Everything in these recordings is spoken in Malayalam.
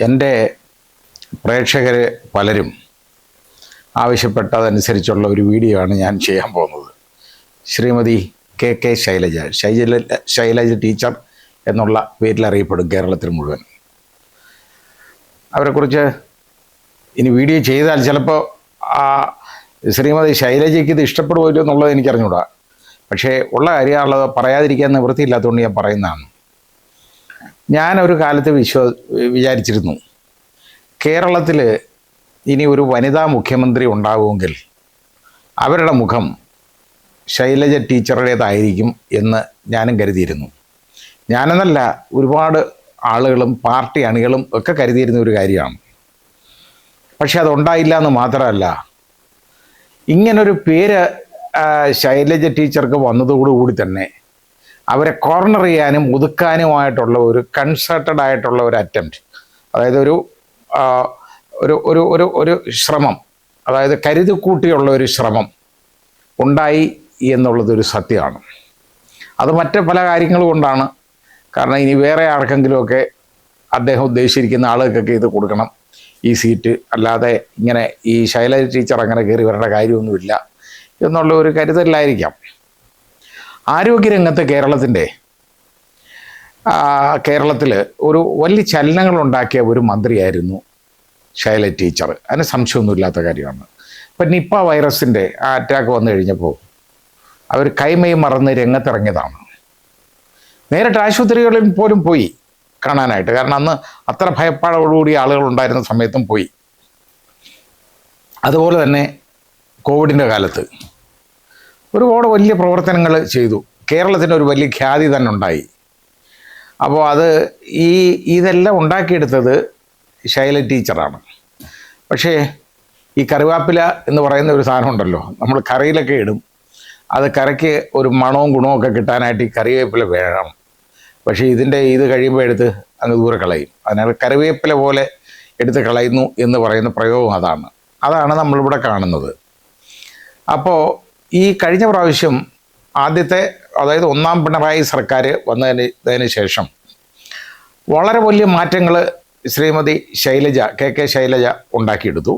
എൻ്റെ പ്രേക്ഷകർ പലരും ആവശ്യപ്പെട്ടതനുസരിച്ചുള്ള ഒരു വീഡിയോ ആണ് ഞാൻ ചെയ്യാൻ പോകുന്നത്. ശ്രീമതി കെ ശൈലജ ടീച്ചർ എന്നുള്ള പേരിൽ അറിയപ്പെടും കേരളത്തിൽ മുഴുവൻ. അവരെക്കുറിച്ച് ഇനി വീഡിയോ ചെയ്താൽ ചിലപ്പോൾ ശ്രീമതി ശൈലജയ്ക്ക് ഇത് ഇഷ്ടപ്പെടുമല്ലോ എന്നുള്ളത് എനിക്കറിഞ്ഞൂടാ. പക്ഷേ ഉള്ള കാര്യമുള്ളത് പറയാതിരിക്കാൻ നിവൃത്തിയില്ലാത്തതുകൊണ്ട് ഞാൻ പറയുന്നതാണ്. ഞാനൊരു കാലത്ത് വിചാരിച്ചിരുന്നു, കേരളത്തിൽ ഇനി ഒരു വനിതാ മുഖ്യമന്ത്രി ഉണ്ടാകുമെങ്കിൽ അവരുടെ മുഖം ശൈലജ ടീച്ചറുടേതായിരിക്കും എന്ന് ഞാനും കരുതിയിരുന്നു. ഞാനെന്നല്ല, ഒരുപാട് ആളുകളും പാർട്ടി അണികളും ഒക്കെ കരുതിയിരുന്ന ഒരു കാര്യമാണ്. പക്ഷെ അതുണ്ടായില്ല എന്ന് മാത്രമല്ല, ഇങ്ങനൊരു പേര് ശൈലജ ടീച്ചർക്ക് വന്നതോടുകൂടി തന്നെ അവരെ കോർണർ ചെയ്യാനും ഒതുക്കാനുമായിട്ടുള്ള ഒരു കൺസേർട്ടഡ് ആയിട്ടുള്ള ഒരു അറ്റംപ്റ്റ്, അതായത് ഒരു ഒരു ഒരു ഒരു ശ്രമം, അതായത് കരുതിക്കൂട്ടിയുള്ള ഒരു ശ്രമം ഉണ്ടായി എന്നുള്ളതൊരു സത്യമാണ്. അത് മറ്റ് പല കാര്യങ്ങൾ കൊണ്ടാണ്. കാരണം ഇനി വേറെ ആർക്കെങ്കിലുമൊക്കെ അദ്ദേഹം ഉദ്ദേശിച്ചിരിക്കുന്ന ആളുകൾക്കൊക്കെ ഇത് കൊടുക്കണം ഈ സീറ്റ്, അല്ലാതെ ഇങ്ങനെ ഈ ശൈലജ ടീച്ചർ അങ്ങനെ കയറി വരേണ്ട കാര്യമൊന്നുമില്ല എന്നുള്ള ഒരു കരുതലായിരിക്കാം. ആരോഗ്യരംഗത്ത് കേരളത്തിൽ ഒരു വലിയ ചലനങ്ങളുണ്ടാക്കിയ ഒരു മന്ത്രിയായിരുന്നു ശൈലജ ടീച്ചർ. അതിന് സംശയമൊന്നുമില്ലാത്ത കാര്യമാണ്. ഇപ്പം നിപ്പ വൈറസിൻ്റെ ആ അറ്റാക്ക് വന്നു കഴിഞ്ഞപ്പോൾ അവർ കൈമയും മറന്ന് രംഗത്തിറങ്ങിയതാണ്. നേരിട്ട് ആശുപത്രികളിൽ പോലും പോയി കാണാനായിട്ട്. കാരണം അന്ന് അത്ര ഭയപ്പാടോടുകൂടി ആളുകളുണ്ടായിരുന്ന സമയത്തും പോയി. അതുപോലെ തന്നെ കോവിഡിൻ്റെ കാലത്ത് ഒരുപാട് വലിയ പ്രവർത്തനങ്ങൾ ചെയ്തു. കേരളത്തിന് ഒരു വലിയ ഖ്യാതി തന്നെ ഉണ്ടായി. അപ്പോൾ ഇതെല്ലാം ഉണ്ടാക്കിയെടുത്തത് ശൈലജ ടീച്ചറാണ്. പക്ഷേ ഈ കറിവേപ്പില എന്ന് പറയുന്ന ഒരു സാധനം ഉണ്ടല്ലോ, നമ്മൾ കറിയിലൊക്കെ ഇടും. അത് കറിക്ക് ഒരു മണവും ഗുണവും ഒക്കെ കിട്ടാനായിട്ട് ഈ കറിവേപ്പില വേണം. പക്ഷേ ഇത് കഴിയുമ്പോൾ എടുത്ത് അങ്ങ് ദൂരെ കളയും. അതിനാൽ കറിവേപ്പില പോലെ എടുത്ത് കളയുന്നു എന്ന് പറയുന്ന പ്രയോഗം അതാണ് നമ്മളിവിടെ കാണുന്നത്. അപ്പോൾ ഈ കഴിഞ്ഞ പ്രാവശ്യം ആദ്യത്തെ, അതായത് ഒന്നാം പിണറായി സർക്കാർ വന്നതിന് ശേഷം വളരെ വലിയ മാറ്റങ്ങൾ ശ്രീമതി കെ ശൈലജ ഉണ്ടാക്കിയെടുത്തു.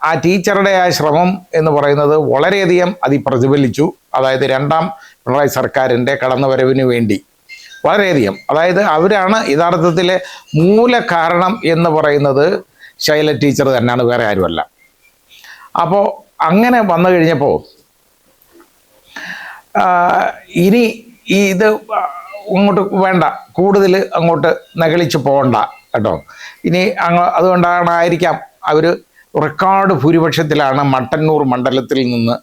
ആ ടീച്ചറുടെ ആ ശ്രമം എന്ന് പറയുന്നത് വളരെയധികം പ്രതിഫലിച്ചു. അതായത് രണ്ടാം പിണറായി സർക്കാരിൻ്റെ കടന്നുവരവിന് വേണ്ടി വളരെയധികം, അതായത് അവരാണ് യഥാർത്ഥത്തിലെ മൂല കാരണം എന്ന് പറയുന്നത് ശൈലജ ടീച്ചർ തന്നെയാണ്, വേറെ ആരുമല്ല. അപ്പോൾ അങ്ങനെ വന്നു കഴിഞ്ഞപ്പോൾ ഇനി ഇത് അങ്ങോട്ട് വേണ്ട, കൂടുതൽ അങ്ങോട്ട് നകളിച്ച് പോകണ്ട കേട്ടോ. ഇനി അതുകൊണ്ടായിരിക്കാം അവർ റെക്കോർഡ് ഭൂരിപക്ഷത്തിലാണ് മട്ടന്നൂർ മണ്ഡലത്തിൽ നിന്ന്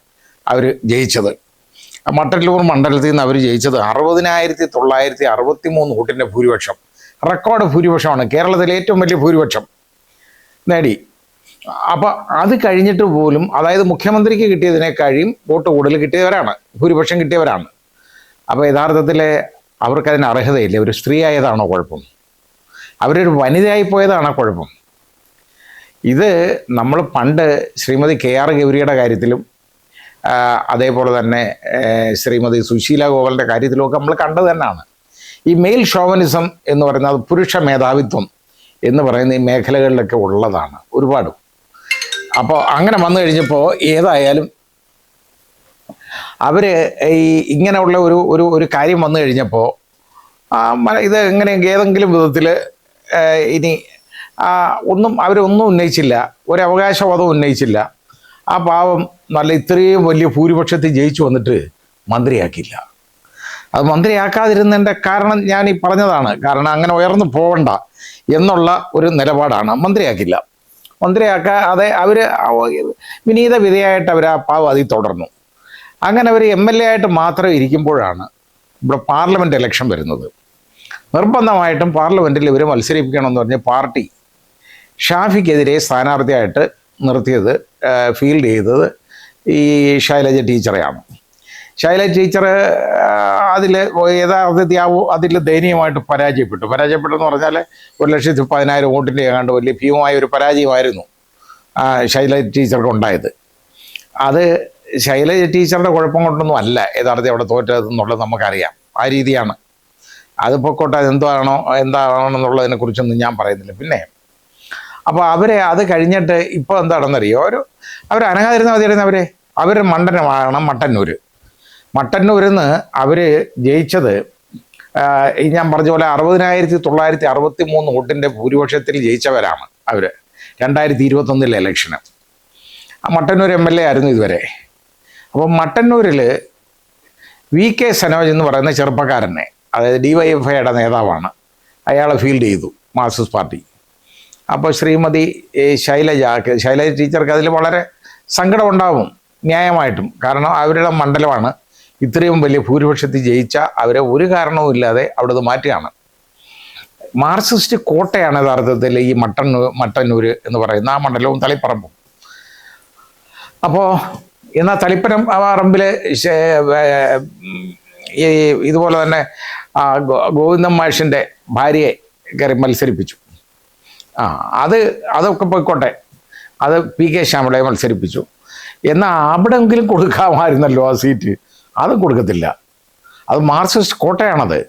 അവർ ജയിച്ചത്. മട്ടന്നൂർ മണ്ഡലത്തിൽ നിന്ന് അവർ ജയിച്ചത് 60,963 വോട്ടിൻ്റെ ഭൂരിപക്ഷം, റെക്കോർഡ് ഭൂരിപക്ഷമാണ്. കേരളത്തിലെ ഏറ്റവും വലിയ ഭൂരിപക്ഷം നേടി. അപ്പോൾ അത് കഴിഞ്ഞിട്ട് പോലും, അതായത് മുഖ്യമന്ത്രിക്ക് കിട്ടിയതിനേക്കാളും വോട്ട് കൂടുതൽ കിട്ടിയവരാണ്, ഭൂരിപക്ഷം കിട്ടിയവരാണ്. അപ്പോൾ യഥാർത്ഥത്തിൽ അവർക്കതിന് അർഹതയില്ല. ഒരു സ്ത്രീ ആയതാണോ കുഴപ്പം? അവരൊരു വനിതയായി പോയതാണോ കുഴപ്പം? ഇത് നമ്മൾ പണ്ട് ശ്രീമതി KR ഗൗരിയുടെ കാര്യത്തിലും അതേപോലെ തന്നെ ശ്രീമതി സുശീല ഗോപാലിൻ്റെ കാര്യത്തിലുമൊക്കെ നമ്മൾ കണ്ടത് തന്നെയാണ്. ഈ മെയിൽ ഷോവനിസം എന്ന് പറയുന്നത്, അത് പുരുഷ മേധാവിത്വം എന്ന് പറയുന്ന ഈ മേഖലകളിലൊക്കെ ഉള്ളതാണ് ഒരുപാട്. അപ്പോൾ അങ്ങനെ വന്നു കഴിഞ്ഞപ്പോൾ ഏതായാലും അവർ ഇങ്ങനെയുള്ള ഒരു കാര്യം വന്നു കഴിഞ്ഞപ്പോൾ ഇത് ഏതെങ്കിലും വിധത്തിൽ ഇനി അവരൊന്നും ഉന്നയിച്ചില്ല, ഒരു അവകാശവാദം ഉന്നയിച്ചില്ല. ആ പാവം ഇത്രയും വലിയ ഭൂരിപക്ഷത്തിൽ ജയിച്ചു വന്നിട്ട് മന്ത്രിയാക്കില്ല. അത് മന്ത്രിയാക്കാതിരുന്നതിൻ്റെ കാരണം ഞാൻ ഈ പറഞ്ഞതാണ്. കാരണം അങ്ങനെ ഉയർന്നു പോകണ്ട എന്നുള്ള ഒരു നിലപാടാണ്. മന്ത്രിയാക്കാതെ അവർ വിനീത വിധേയായിട്ട് അവർ ആ പാവം അതിൽ തുടർന്നു. അങ്ങനെ അവർ MLA ആയിട്ട് മാത്രം ഇരിക്കുമ്പോഴാണ് ഇവിടെ പാർലമെൻറ്റ് ഇലക്ഷൻ വരുന്നത്. നിർബന്ധമായിട്ടും പാർലമെൻറ്റിൽ ഇവർ മത്സരിപ്പിക്കണമെന്ന് പറഞ്ഞ് പാർട്ടി ഷാഫിക്കെതിരെ സ്ഥാനാർത്ഥിയായിട്ട് നിർത്തിയത്, ഫീൽഡ് ചെയ്തത് ഈ ശൈലജ ടീച്ചറെയാണ്. ശൈലജ ടീച്ചർ അതിൽ ദയനീയമായിട്ട് പരാജയപ്പെട്ടെന്ന് പറഞ്ഞാൽ 1,10,000 വോട്ടിൻ്റെ ഏതാണ്ട് വലിയ ഭീമമായ ഒരു പരാജയമായിരുന്നു ശൈലജ ടീച്ചർക്ക് ഉണ്ടായത്. അത് ശൈലജ ടീച്ചറുടെ കുഴപ്പം കൊണ്ടൊന്നും അല്ല യഥാർത്ഥത്തിൽ അവിടെ തോറ്റതെന്നുള്ളത് നമുക്കറിയാം. ആ രീതിയാണ്. അത് പൊക്കോട്ടെ, എന്താണെന്നുള്ളതിനെ കുറിച്ചൊന്നും ഞാൻ പറയുന്നില്ല. പിന്നെ അപ്പോൾ അത് കഴിഞ്ഞിട്ട് ഇപ്പോൾ എന്താണെന്നറിയോ, അവർ അനങ്ങാതിരുന്ന മതിയായിരുന്നു. അവരുടെ മണ്ഡലമാണ് മട്ടന്നൂർ. മട്ടന്നൂരിൽ നിന്ന് അവർ ജയിച്ചത് ഞാൻ പറഞ്ഞ പോലെ 60,963 വോട്ടിൻ്റെ ഭൂരിപക്ഷത്തിൽ ജയിച്ചവരാണ് അവർ 2021 ഇലക്ഷന്. മട്ടന്നൂർ MLA ആയിരുന്നു ഇതുവരെ. അപ്പോൾ മട്ടന്നൂരിൽ VK സനോജ് എന്ന് പറയുന്ന ചെറുപ്പക്കാരനെ, അതായത് DYFIയുടെ നേതാവാണ്, അയാളെ ഫീൽഡ് ചെയ്തു മാർക്സിസ്റ്റ് പാർട്ടി. അപ്പോൾ ശ്രീമതി ശൈലജ ടീച്ചർക്ക് അതിൽ വളരെ സങ്കടമുണ്ടാവും, ന്യായമായിട്ടും. കാരണം അവരുടെ മണ്ഡലമാണ്, ഇത്രയും വലിയ ഭൂരിപക്ഷത്തിൽ ജയിച്ച അവരെ ഒരു കാരണവും ഇല്ലാതെ അവിടെ നിന്ന് മാറ്റുകയാണ്. മാർക്സിസ്റ്റ് കോട്ടയാണ് യഥാർത്ഥത്തിൽ ഈ മട്ടന്നൂർ എന്ന് പറയുന്ന ആ മണ്ഡലവും തളിപ്പറമ്പും. അപ്പോൾ എന്നാൽ തളിപ്പറമ്പിൽ ഇതുപോലെ തന്നെ ഗോവിന്ദൻ മാഷിൻ്റെ ഭാര്യയെ കയറി മത്സരിപ്പിച്ചു. അതൊക്കെ പോയിക്കോട്ടെ, അത് PK ശ്യാമളയെ മത്സരിപ്പിച്ചു. എന്നാൽ അവിടെയെങ്കിലും കൊടുക്കാമായിരുന്നല്ലോ ആ സീറ്റ്, അത് കൊടുക്കത്തില്ല. അത് മാർക്സിസ്റ്റ് കോട്ടയാണത്.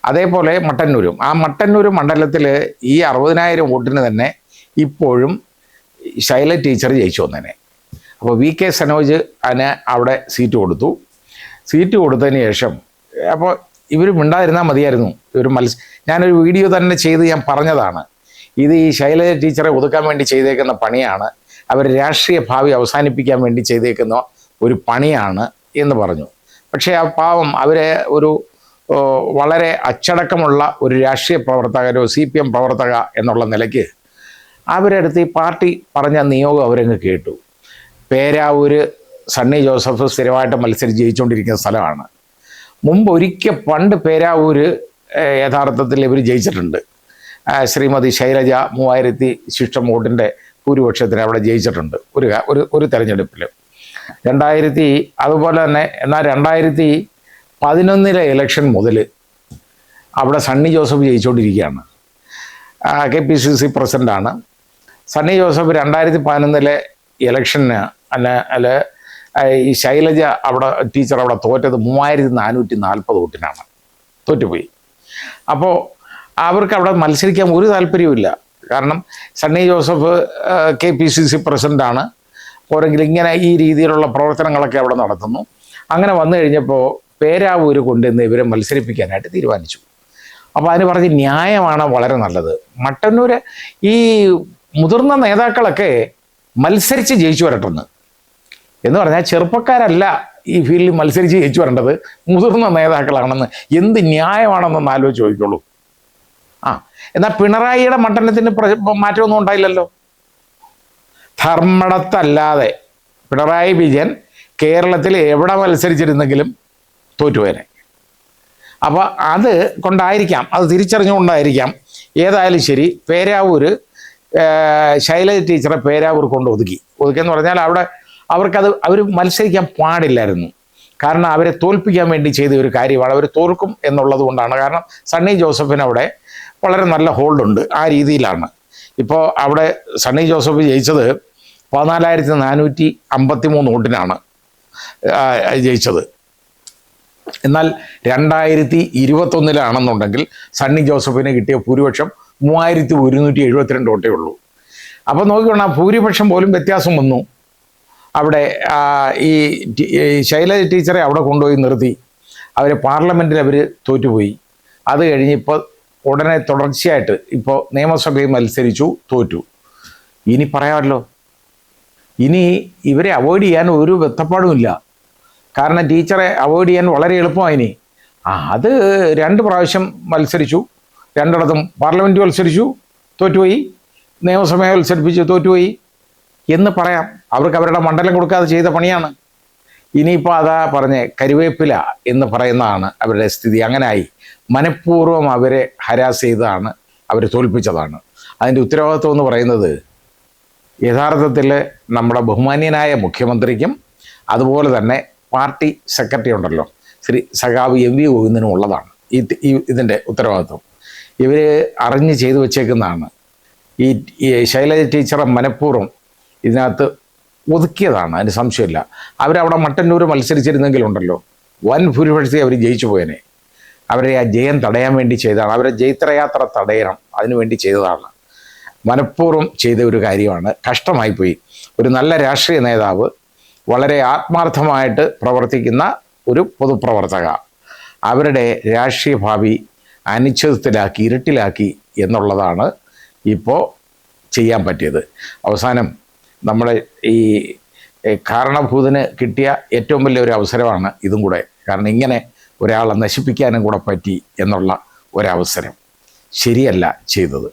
അതേപോലെ മട്ടന്നൂരും, ആ മട്ടന്നൂർ മണ്ഡലത്തിൽ ഈ 60,000 വോട്ടിന് തന്നെ ഇപ്പോഴും ശൈല ടീച്ചർ ജയിച്ചു വന്നേനെ. അപ്പോൾ VK സനോജ് അവിടെ സീറ്റ് കൊടുത്തു. സീറ്റ് കൊടുത്തതിന് ശേഷം അപ്പോൾ ഇവർ മിണ്ടാതിരുന്നാൽ മതിയായിരുന്നു. ഞാനൊരു വീഡിയോ തന്നെ ചെയ്ത് ഞാൻ പറഞ്ഞതാണ്, ഇത് ഈ ശൈലജ ടീച്ചറെ ഒതുക്കാൻ വേണ്ടി ചെയ്തേക്കുന്ന പണിയാണ്, അവർ രാഷ്ട്രീയ ഭാവി അവസാനിപ്പിക്കാൻ വേണ്ടി ചെയ്തേക്കുന്ന ഒരു പണിയാണ് എന്ന് പറഞ്ഞു. പക്ഷേ ആ പാവം അവരെ വളരെ അച്ചടക്കമുള്ള ഒരു രാഷ്ട്രീയ പ്രവർത്തകരോ CPM പ്രവർത്തക എന്നുള്ള നിലയ്ക്ക് അവരെടുത്ത് ഈ പാർട്ടി പറഞ്ഞ നിയോഗം അവരങ്ങ് കേട്ടു. പേരാവൂര് സണ്ണി ജോസഫ് സ്ഥിരമായിട്ട് മത്സരിച്ച് ജയിച്ചുകൊണ്ടിരിക്കുന്ന സ്ഥലമാണ്. പണ്ട് പേരാവൂര് യഥാർത്ഥത്തിൽ ഇവർ ജയിച്ചിട്ടുണ്ട്. ശ്രീമതി ശൈലജ 3000 ശിഷ്ടം വോട്ടിൻ്റെ ഭൂരിപക്ഷത്തിന് അവിടെ ജയിച്ചിട്ടുണ്ട് ഒരു തെരഞ്ഞെടുപ്പിൽ. അതുപോലെ തന്നെ എന്നാൽ 2011 ഇലക്ഷൻ മുതൽ അവിടെ സണ്ണി ജോസഫ് ജയിച്ചുകൊണ്ടിരിക്കുകയാണ്. KPCC പ്രസിഡൻ്റാണ് സണ്ണി ജോസഫ്. 2011 ഇലക്ഷന് ഈ ശൈലജ ടീച്ചർ അവിടെ തോറ്റത് 3440 വോട്ടിനാണ് തോറ്റുപോയി. അപ്പോൾ അവർക്ക് അവിടെ മത്സരിക്കാൻ ഒരു താല്പര്യവുമില്ല. കാരണം സണ്ണി ജോസഫ് KPCC പ്രസിഡൻ്റാണ്, പോരെങ്കിൽ ഇങ്ങനെ ഈ രീതിയിലുള്ള പ്രവർത്തനങ്ങളൊക്കെ അവിടെ നടത്തുന്നു. അങ്ങനെ വന്നു കഴിഞ്ഞപ്പോൾ പേരാവൂര് കൊണ്ടുവന്ന് ഇവരെ മത്സരിപ്പിക്കാനായിട്ട് തീരുമാനിച്ചു. അപ്പോൾ അതിന് പറഞ്ഞ് ന്യായമാണ് വളരെ നല്ലത്. മട്ടന്നൂർ ഈ മുതിർന്ന നേതാക്കളൊക്കെ മത്സരിച്ച് ജയിച്ചു വരട്ടെന്ന് എന്ന് പറഞ്ഞാൽ ചെറുപ്പക്കാരല്ല ഈ ഫീൽഡിൽ മത്സരിച്ച് ജയിച്ചു വരേണ്ടത്, മുതിർന്ന നേതാക്കളാണെന്ന് എന്ത് ന്യായമാണെന്നൊന്ന് ആലോചിച്ച് ചോദിക്കുള്ളൂ. എന്നാൽ പിണറായിയുടെ മണ്ഡലത്തിന് മാറ്റമൊന്നും ഉണ്ടായില്ലല്ലോ. ധർമ്മടത്തല്ലാതെ പിണറായി വിജയൻ കേരളത്തിൽ എവിടെ മത്സരിച്ചിരുന്നെങ്കിലും തോറ്റുപോയനെ. അപ്പോൾ അത് കൊണ്ടായിരിക്കാം, അത് തിരിച്ചറിഞ്ഞുകൊണ്ടായിരിക്കാം. ഏതായാലും ശരി, പേരാവൂര് ശൈലജ ടീച്ചറെ പേരാവൂർ കൊണ്ട് ഒതുക്കിയെന്ന് പറഞ്ഞാൽ അവർ മത്സരിക്കാൻ പാടില്ലായിരുന്നു. കാരണം അവരെ തോൽപ്പിക്കാൻ വേണ്ടി ചെയ്ത ഒരു കാര്യമാണ്. അവർ തോൽക്കും എന്നുള്ളത് കൊണ്ടാണ്. കാരണം സണ്ണി ജോസഫിന് അവിടെ വളരെ നല്ല ഹോൾഡുണ്ട്. ആ രീതിയിലാണ് ഇപ്പോൾ അവിടെ സണ്ണി ജോസഫ് ജയിച്ചത് 14,453 വോട്ടിനാണ് ജയിച്ചത്. എന്നാൽ 2021 സണ്ണി ജോസഫിന് കിട്ടിയ ഭൂരിപക്ഷം 3172 വോട്ടേ ഉള്ളൂ. അപ്പോൾ നോക്കിക്കോണം, ഭൂരിപക്ഷം പോലും വ്യത്യാസം വന്നു. അവിടെ ഈ ശൈലജ ടീച്ചറെ അവിടെ കൊണ്ടുപോയി നിർത്തി. അവരെ പാർലമെൻറ്റിൽ അവർ തോറ്റുപോയി. അത് കഴിഞ്ഞ് ഇപ്പോൾ ഉടനെ തുടർച്ചയായിട്ട് ഇപ്പോൾ നിയമസഭയിൽ മത്സരിച്ചു, തോറ്റു. ഇനി പറയാമല്ലോ, ഇനി ഇവരെ അവോയ്ഡ് ചെയ്യാൻ ഒരു ബന്ധപ്പാടുമില്ല. കാരണം ടീച്ചറെ അവോയ്ഡ് ചെയ്യാൻ വളരെ എളുപ്പമായി. അത് 2 പ്രാവശ്യം മത്സരിച്ചു, 2ഇടത്തും പാർലമെൻറ്റ് മത്സരിച്ചു, തോറ്റുപോയി, നിയമസഭയെ മത്സരിപ്പിച്ചു, തോറ്റുപോയി എന്ന് പറയാം. അവർക്ക് അവരുടെ മണ്ഡലം കൊടുക്കാതെ ചെയ്ത പണിയാണ്. ഇനിയിപ്പോൾ അതാ പറഞ്ഞ് കരുവേപ്പില എന്ന് പറയുന്നതാണ് അവരുടെ സ്ഥിതി. അങ്ങനായി മനഃപൂർവ്വം അവരെ ഹരാസ് ചെയ്തതാണ്, അവരെ തോൽപ്പിച്ചതാണ്. അതിൻ്റെ ഉത്തരവാദിത്വം എന്ന് പറയുന്നത് യഥാർത്ഥത്തിൽ നമ്മുടെ ബഹുമാന്യനായ മുഖ്യമന്ത്രിക്കും അതുപോലെ തന്നെ പാർട്ടി സെക്രട്ടറി ഉണ്ടല്ലോ ശ്രീ സഖാവ് MV ഗോവിന്ദനും ഉള്ളതാണ്. ഇതിൻ്റെ ഉത്തരവാദിത്വം ഇവർ അറിഞ്ഞ് ചെയ്തു വച്ചേക്കുന്നതാണ്. ഈ ശൈലജ ടീച്ചറെ മനഃപൂർവ്വം ഇതിനകത്ത് ഒതുക്കിയതാണ്, അതിന് സംശയമില്ല. അവരവിടെ മട്ടന്നൂർ മത്സരിച്ചിരുന്നെങ്കിലുണ്ടല്ലോ വൻ ഭൂരിപക്ഷത്തെ അവർ ജയിച്ചു പോയനെ. അവരെ ആ ജയം തടയാൻ വേണ്ടി ചെയ്തതാണ്. അവരെ ജൈത്രയാത്ര തടയണം, അതിനുവേണ്ടി ചെയ്തതാണ്. മനഃപൂർവ്വം ചെയ്ത ഒരു കാര്യമാണ്. കഷ്ടമായിപ്പോയി. ഒരു നല്ല രാഷ്ട്രീയ നേതാവ്, വളരെ ആത്മാർത്ഥമായിട്ട് പ്രവർത്തിക്കുന്ന ഒരു പൊതുപ്രവർത്തക, അവരുടെ രാഷ്ട്രീയ ഭാവി അനിശ്ചിതത്വത്തിലാക്കി, ഇരുട്ടിലാക്കി എന്നുള്ളതാണ് ഇപ്പോൾ ചെയ്യാൻ പറ്റിയത്. അവസാനം നമ്മുടെ ഈ കാരണഭൂതന് കിട്ടിയ ഏറ്റവും വലിയൊരു അവസരമാണ് ഇതും കൂടെ. കാരണം ഇങ്ങനെ ഒരാളെ നശിപ്പിക്കാനും കൂടെ പറ്റി എന്നുള്ള ഒരവസരം ശരിയല്ല ചെയ്തത്.